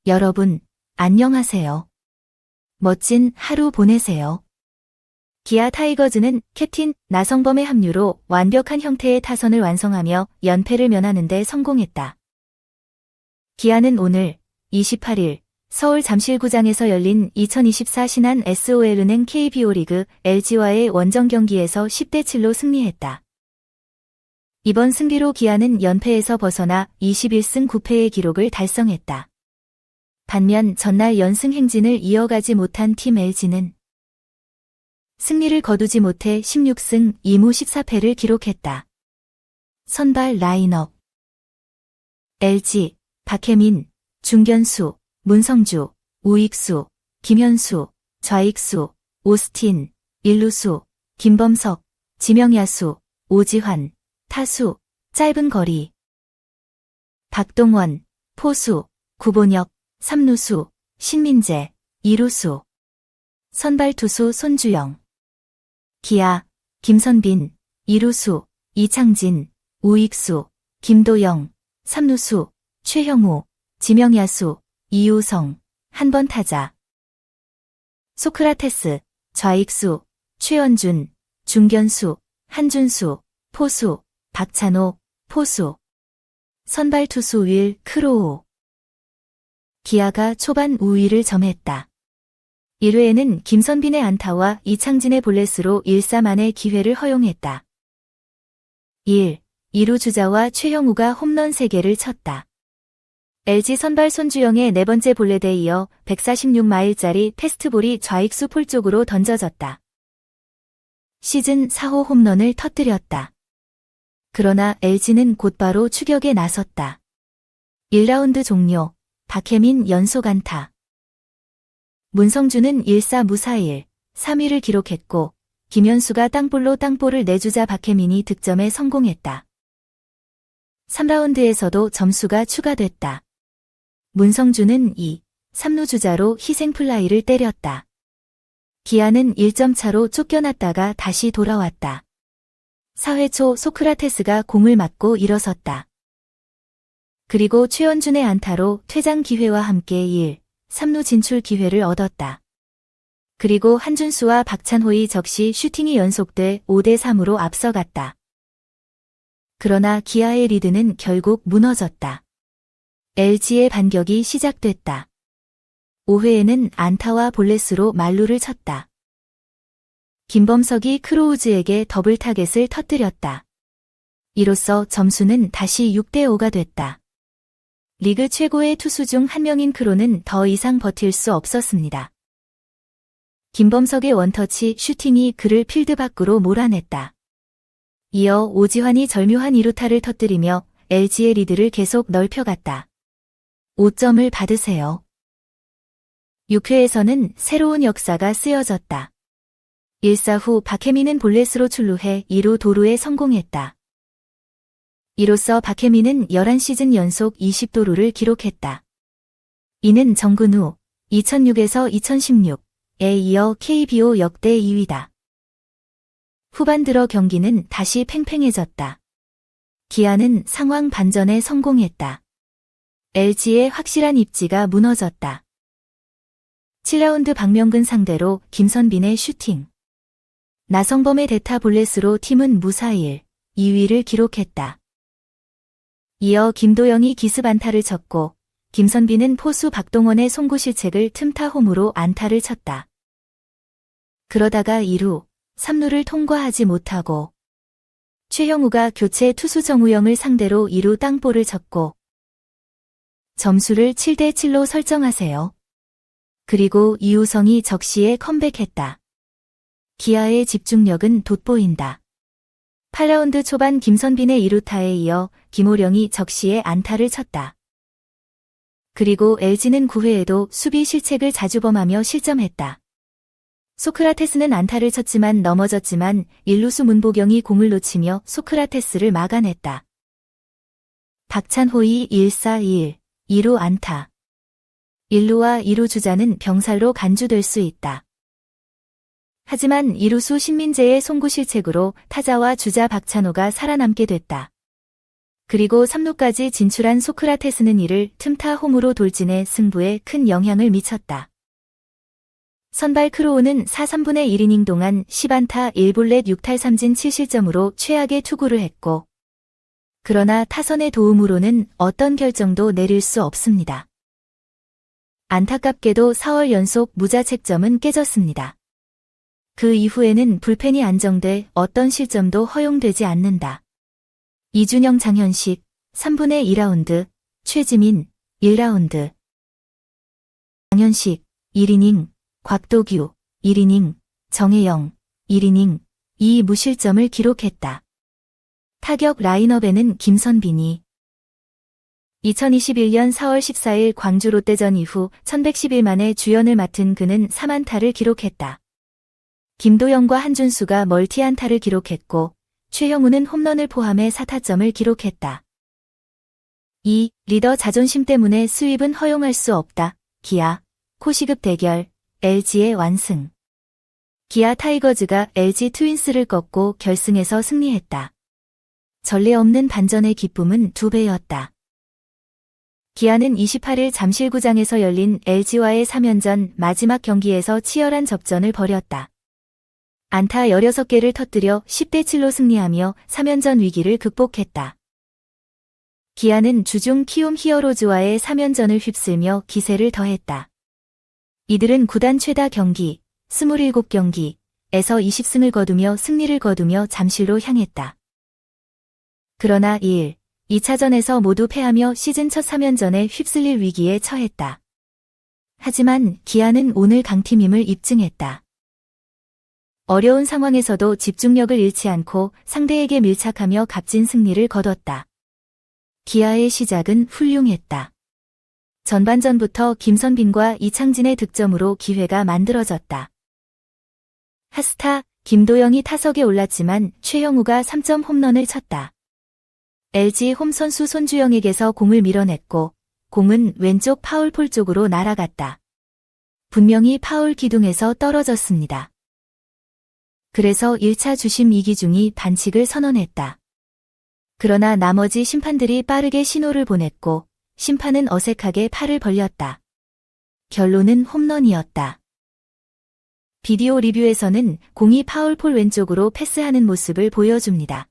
여러분, 안녕하세요. 멋진 하루 보내세요. 기아 타이거즈는 캡틴 나성범의 합류로 완벽한 형태의 타선을 완성하며 연패를 면하는 데 성공했다. 기아는 오늘 28일 서울 잠실구장에서 열린 2024 신한 SOL은행 KBO 리그 LG와의 원정 경기에서 10대 7로 승리했다. 이번 승리로 기아는 연패에서 벗어나 21승 9패의 기록을 달성했다. 반면 전날 연승 행진을 이어가지 못한 팀 LG는 승리를 거두지 못해 16승 2무 14패를 기록했다. 선발 라인업 LG, 박혜민, 중견수, 문성주, 우익수, 김현수, 좌익수, 오스틴, 일루수, 김범석, 지명야수, 오지환, 타수, 짧은 거리 박동원, 포수, 구본혁, 삼루수, 신민재, 이루수 선발 투수 손주영 기아, 김선빈, 이루수, 이창진, 우익수, 김도영, 삼루수, 최형우, 지명야수, 이우성, 한번 타자 소크라테스, 좌익수, 최원준, 중견수, 한준수, 포수, 박찬호, 포수 선발 투수 윌 크로우 기아가 초반 우위를 점했다. 1회에는 김선빈의 안타와 이창진의 볼넷으로 1-3안의 기회를 허용했다. 2루 주자와 최형우가 홈런 3개를 쳤다. LG 선발 손주영의 네 번째 볼넷에 이어 146마일짜리 패스트볼이 좌익수 폴 쪽으로 던져졌다. 시즌 4호 홈런을 터뜨렸다. 그러나 LG는 곧바로 추격에 나섰다. 1라운드 종료, 박혜민 연속 안타. 문성주는 1사 무사일, 3위를 기록했고 김현수가 땅볼로 땅볼을 내주자 박혜민이 득점에 성공했다. 3라운드에서도 점수가 추가됐다. 문성주는 3루 주자로 희생플라이를 때렸다. 기아는 1점 차로 쫓겨났다가 다시 돌아왔다. 4회 초 소크라테스가 공을 맞고 일어섰다. 그리고 최원준의 안타로 퇴장 기회와 함께 3루 진출 기회를 얻었다. 그리고 한준수와 박찬호의 적시 슈팅이 연속돼 5대3으로 앞서갔다. 그러나 기아의 리드는 결국 무너졌다. LG의 반격이 시작됐다. 5회에는 안타와 볼넷으로 만루를 쳤다. 김범석이 크로우즈에게 더블 타겟을 터뜨렸다. 이로써 점수는 다시 6대5가 됐다. 리그 최고의 투수 중 한 명인 크로는 더 이상 버틸 수 없었습니다. 김범석의 원터치 슈팅이 그를 필드 밖으로 몰아냈다. 이어 오지환이 절묘한 2루타를 터뜨리며 LG의 리드를 계속 넓혀갔다. 5점을 받으세요. 6회에서는 새로운 역사가 쓰여졌다. 1사 후 박혜민은 볼넷으로 출루해 2루 도루에 성공했다. 이로써 박혜민은 11시즌 연속 20도루를 기록했다. 이는 정근 후 2006에서 2016에 이어 KBO 역대 2위다. 후반 들어 경기는 다시 팽팽해졌다. 기아는 상황 반전에 성공했다. LG의 확실한 입지가 무너졌다. 7라운드 박명근 상대로 김선빈의 슈팅. 나성범의 대타 볼넷으로 팀은 무사일 2위를 기록했다. 이어 김도영이 기습 안타를 쳤고 김선빈은 포수 박동원의 송구 실책을 틈타 홈으로 안타를 쳤다. 그러다가 2루, 3루를 통과하지 못하고 최형우가 교체 투수 정우영을 상대로 2루 땅볼을 쳤고 점수를 7대7로 설정하세요. 그리고 이우성이 적시에 컴백했다. 기아의 집중력은 돋보인다. 8라운드 초반 김선빈의 2루타에 이어 김호령이 적시에 안타를 쳤다. 그리고 LG는 9회에도 수비 실책을 자주 범하며 실점했다. 소크라테스는 안타를 쳤지만 넘어졌지만 1루수 문보경이 공을 놓치며 소크라테스를 막아냈다. 박찬호의 1-4-1, 2루 안타. 1루와 2루 주자는 병살로 간주될 수 있다. 하지만 2루수 신민재의 송구 실책으로 타자와 주자 박찬호가 살아남게 됐다. 그리고 3루까지 진출한 소크라테스는 이를 틈타 홈으로 돌진해 승부에 큰 영향을 미쳤다. 선발 크로우는 4/3분의 1이닝 동안 10안타 1볼넷 6탈 3진 7실점으로 최악의 투구를 했고, 그러나 타선의 도움으로는 어떤 결정도 내릴 수 없습니다. 안타깝게도 4월 연속 무자책점은 깨졌습니다. 그 이후에는 불펜이 안정돼 어떤 실점도 허용되지 않는다. 이준영 장현식 3분의 2라운드, 최지민 1라운드. 장현식 1이닝, 곽도규 1이닝, 정혜영 1이닝, 2무실점을 기록했다. 타격 라인업에는 김선빈이 2021년 4월 14일 광주 롯데전 이후 1111만에 주연을 맡은 그는 3안타를 기록했다. 김도영과 한준수가 멀티안타를 기록했고, 최형우는 홈런을 포함해 4타점을 기록했다. 2. 리더 자존심 때문에 스윕은 허용할 수 없다. 기아, 코시급 대결, LG의 완승. 기아 타이거즈가 LG 트윈스를 꺾고 결승에서 승리했다. 전례 없는 반전의 기쁨은 2배였다. 기아는 28일 잠실구장에서 열린 LG와의 3연전 마지막 경기에서 치열한 접전을 벌였다. 안타 16개를 터뜨려 10대7로 승리하며 3연전 위기를 극복했다. 기아는 주중 키움 히어로즈와의 3연전을 휩쓸며 기세를 더했다. 이들은 구단 최다 경기 27경기에서 20승을 거두며 승리를 거두며 잠실로 향했다. 그러나 2차전에서 모두 패하며 시즌 첫 3연전에 휩쓸릴 위기에 처했다. 하지만 기아는 오늘 강팀임을 입증했다. 어려운 상황에서도 집중력을 잃지 않고 상대에게 밀착하며 값진 승리를 거뒀다. 기아의 시작은 훌륭했다. 전반전부터 김선빈과 이창진의 득점으로 기회가 만들어졌다. 핫스타 김도영이 타석에 올랐지만 최형우가 3점 홈런을 쳤다. LG 홈 선수 손주영에게서 공을 밀어냈고 공은 왼쪽 파울폴 쪽으로 날아갔다. 분명히 파울 기둥에서 떨어졌습니다. 그래서 1차 주심 이기중이 반칙을 선언했다. 그러나 나머지 심판들이 빠르게 신호를 보냈고 심판은 어색하게 팔을 벌렸다. 결론은 홈런이었다. 비디오 리뷰에서는 공이 파울폴 왼쪽으로 패스하는 모습을 보여줍니다.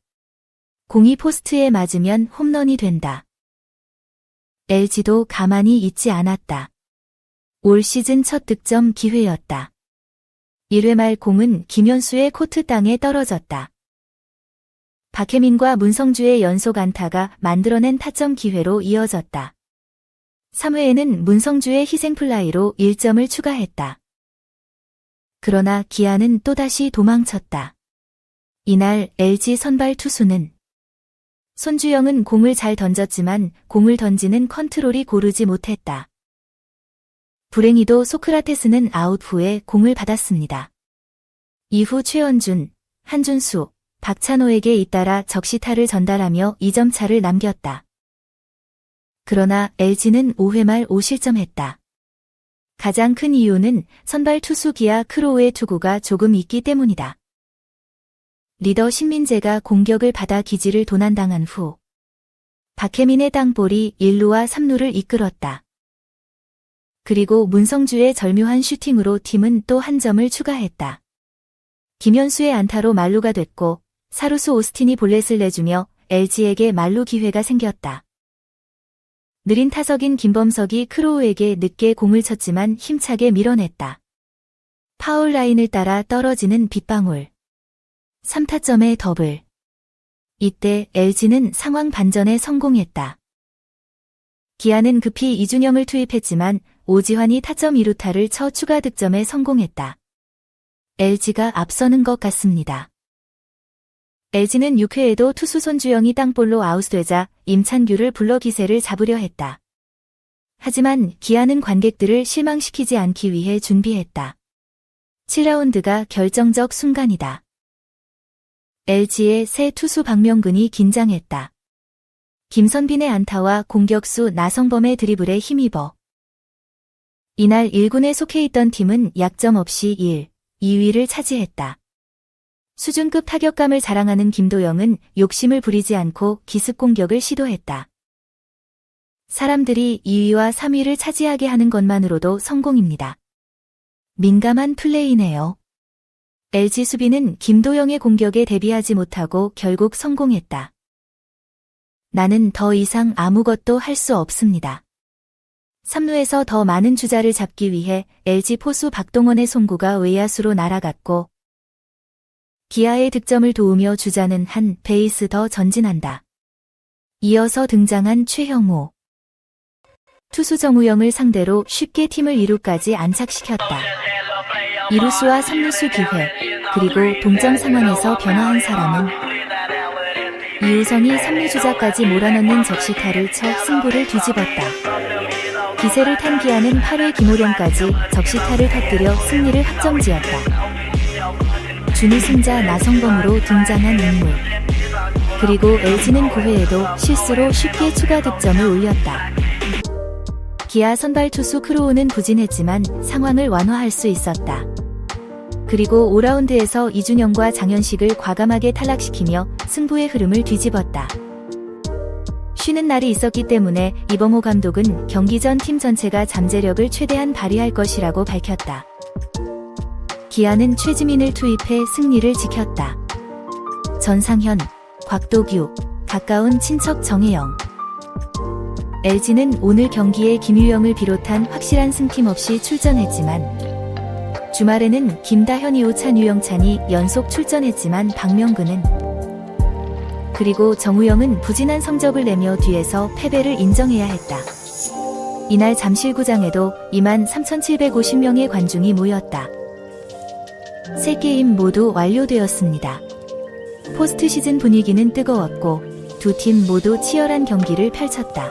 공이 포스트에 맞으면 홈런이 된다. LG도 가만히 있지 않았다. 올 시즌 첫 득점 기회였다. 1회 말 공은 김현수의 코트 땅에 떨어졌다. 박혜민과 문성주의 연속 안타가 만들어낸 타점 기회로 이어졌다. 3회에는 문성주의 희생플라이로 1점을 추가했다. 그러나 기아는 또다시 도망쳤다. 이날 LG 선발 투수는 손주영은 공을 잘 던졌지만 공을 던지는 컨트롤이 고르지 못했다. 불행히도 소크라테스는 아웃 후에 공을 받았습니다. 이후 최원준, 한준수, 박찬호에게 잇따라 적시타를 전달하며 2점 차를 남겼다. 그러나 LG는 5회 말 5실점했다. 가장 큰 이유는 선발 투수 기아 크로우의 투구가 조금 있기 때문이다. 리더 신민재가 공격을 받아 기지를 도난당한 후 박혜민의 땅볼이 1루와 3루를 이끌었다. 그리고 문성주의 절묘한 슈팅으로 팀은 또 한 점을 추가했다. 김현수의 안타로 만루가 됐고 사루수 오스틴이 볼넷을 내주며 LG에게 만루 기회가 생겼다. 느린 타석인 김범석이 크로우에게 늦게 공을 쳤지만 힘차게 밀어냈다. 파울 라인을 따라 떨어지는 빗방울. 3타점의 더블. 이때 LG는 상황 반전에 성공했다. 기아는 급히 이준영을 투입했지만 오지환이 타점 2루타를 쳐 추가 득점에 성공했다. LG가 앞서는 것 같습니다. LG는 6회에도 투수 손주영이 땅볼로 아웃되자 임찬규를 불러 기세를 잡으려 했다. 하지만 기아는 관객들을 실망시키지 않기 위해 준비했다. 7라운드가 결정적 순간이다. LG의 새 투수 박명근이 긴장했다. 김선빈의 안타와 공격수 나성범의 드리블에 힘입어 이날 1군에 속해 있던 팀은 약점 없이 2위를 차지했다. 수준급 타격감을 자랑하는 김도영은 욕심을 부리지 않고 기습 공격을 시도했다. 사람들이 2위와 3위를 차지하게 하는 것만으로도 성공입니다. 민감한 플레이네요. LG 수비는 김도영의 공격에 대비하지 못하고 결국 성공했다. 나는 더 이상 아무것도 할 수 없습니다. 3루에서 더 많은 주자를 잡기 위해 LG 포수 박동원의 송구가 외야수로 날아갔고 기아의 득점을 도우며 주자는 한 베이스 더 전진한다. 이어서 등장한 최형호. 투수 정우영을 상대로 쉽게 팀을 2루까지 안착시켰다. 2루수와 3루수 기회, 그리고 동점 상황에서 변화한 사람은 이우성이 3루 주자까지 몰아넣는 적시타를 쳐 승부를 뒤집었다. 기세를 탄 기아는 8회 김호령까지 적시타를 터뜨려 승리를 확정지었다. 준우승자 나성범으로 등장한 인물. 그리고 LG는 9회에도 실수로 쉽게 추가 득점을 올렸다. 기아 선발 투수 크로우는 부진했지만 상황을 완화할 수 있었다. 그리고 5라운드에서 이준영과 장현식을 과감하게 탈락시키며 승부의 흐름을 뒤집었다. 쉬는 날이 있었기 때문에 이범호 감독은 경기 전 팀 전체가 잠재력을 최대한 발휘할 것이라고 밝혔다. 기아는 최지민을 투입해 승리를 지켰다. 전상현, 곽도규, 가까운 친척 정혜영. LG는 오늘 경기에 김유영을 비롯한 확실한 승팀 없이 출전했지만 주말에는 김다현, 이호찬, 유영찬이 연속 출전했지만 박명근은 그리고 정우영은 부진한 성적을 내며 뒤에서 패배를 인정해야 했다. 이날 잠실구장에도 23,750명의 관중이 모였다. 3게임 모두 완료되었습니다. 포스트 시즌 분위기는 뜨거웠고 두 팀 모두 치열한 경기를 펼쳤다.